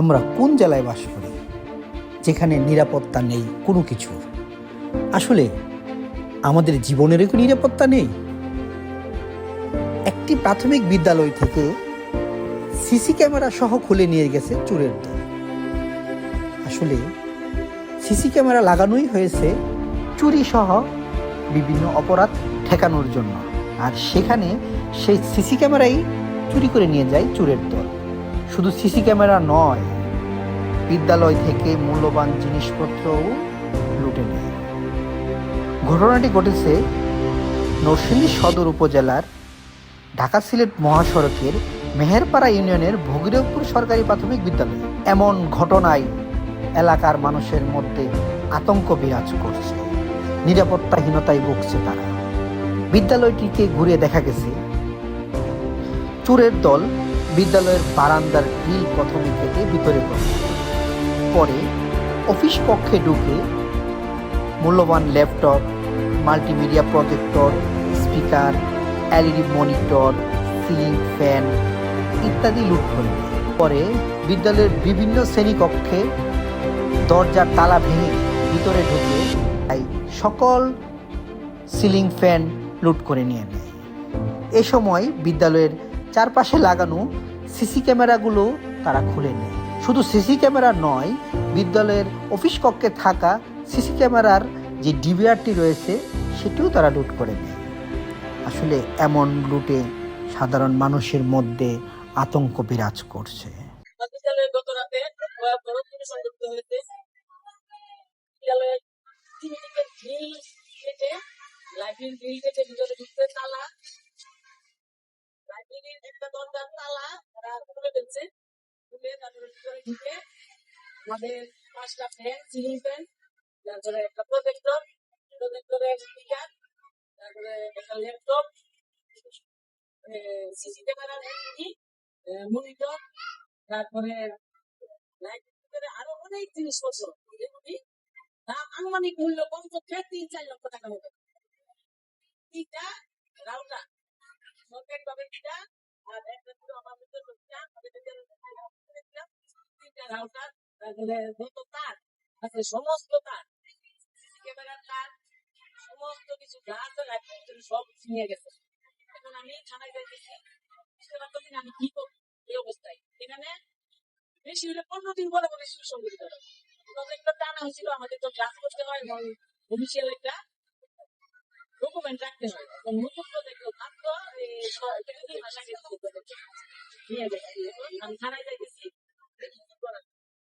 আমরা কোন জেলায় বাস করি যেখানে নিরাপত্তা নেই কোনো কিছুর? আসলে আমাদের জীবনেরও কি নিরাপত্তা নেই? একটি প্রাথমিক বিদ্যালয় থেকে সিসি ক্যামেরা সহ খুলে নিয়ে গেছে চোরের দল। আসলে সিসি ক্যামেরা লাগানোই হয়েছে চুরি সহ বিভিন্ন অপরাধ ঠেকানোর জন্য, আর সেখানে সেই সিসি ক্যামেরাই চুরি করে নিয়ে যায় চোরের দল। শুধু সিসি ক্যামেরা নয়, বিদ্যালয় থেকে মূল্যবান জিনিসপত্রও লুটে নেয়। ঘটনাটি ঘটেছে নরসিংদী সদর উপজেলার ঢাকা সিলেট মহাসড়কের মেহেরপাড়া ইউনিয়নের ভগীরথপুর সরকারি প্রাথমিক বিদ্যালয়। এমন ঘটনায় এলাকার মানুষের মধ্যে আতঙ্ক বিরাজ করছে, নিরাপত্তাহীনতায় ভুগছে তারা। বিদ্যালয়টিকে ঘুরে দেখা গেছে চোরের দল বিদ্যালয়ের বারান্দার গ্রিল প্রথমে কেটে ভিতরে পরে অফিস কক্ষে ঢুকে মূল্যবান laptop, multimedia projector, speaker, LED monitor, ceiling fan ইত্যাদি লুট করে। পরে বিদ্যালয়ের বিভিন্ন শ্রেণীকক্ষে দরজার তালা ভেঙে ভিতরে ঢুকে তাই সকল সিলিং ফ্যান লুট করে নিয়ে নেয়। এ সময় বিদ্যালয়ের চারপাশে লাগানো সিসি ক্যামেরাগুলো তারা খুলে নেয়। শুধু সিসি ক্যামেরা নয়, বিদ্যালয়ের অফিস কক্ষে থাকা সিসি ক্যামেরার যে ডিভিআরটি রয়েছে সেটিও তারা লুট করে নেয়। আসলে এমন লুটে সাধারণ মানুষের মধ্যে আতঙ্ক বিরাজ করছে। বিদ্যালয়ে গত রাতে সংঘটিত হয়েছে। বিদ্যালয়ের গ্রিল কেটে, লাইব্রেরির গ্রিল কেটে ভিতরে ঢুকতে তালা, লাইব্রেরির একটা দরজার তালা তারা খুলে ফেলছে। খুলে তারপরে ভিতরে ঢুকে আমাদের 5টা ফ্যান, সিলিং ফ্যান, তারপরে একটা প্রজেক্টরের স্পিকার, তারপরে একটা ল্যাপটপ, সিসি ক্যামেরার মনিটর, তারপরে আরো অনেক জিনিসপত্র, যেগুলি দাম আনুমানিক মূল্য কমপক্ষে 3-4 লক্ষ টাকা হবে। 3টা রাউটার সরকারি ভাবে 3টা, আর একটা ছিল আমাদের জন্য 3টা রাউটার, তারপরে যত তার আছে সমস্ত তার, সিসি ক্যামেরার তার, সমস্ত কিছু যা আছে সব নিয়ে গেছে। এখন আমি থানায় যাইতেছি, আমি কি করবো এই অবস্থায়? এখানে বেশি হলে 15 দিন পরে পরে সংগঠিত হয়। প্রজেক্টর টানা হয়েছিল, আমাদের তো ক্লাস করতে হয় এবং অফিসিয়াল একটা ডকুমেন্ট রাখতে হয়। নতুন প্রজেক্টর মাত্র 2 মাস আগে নিয়ে গেছে। আমি থানায় যাইতেছি,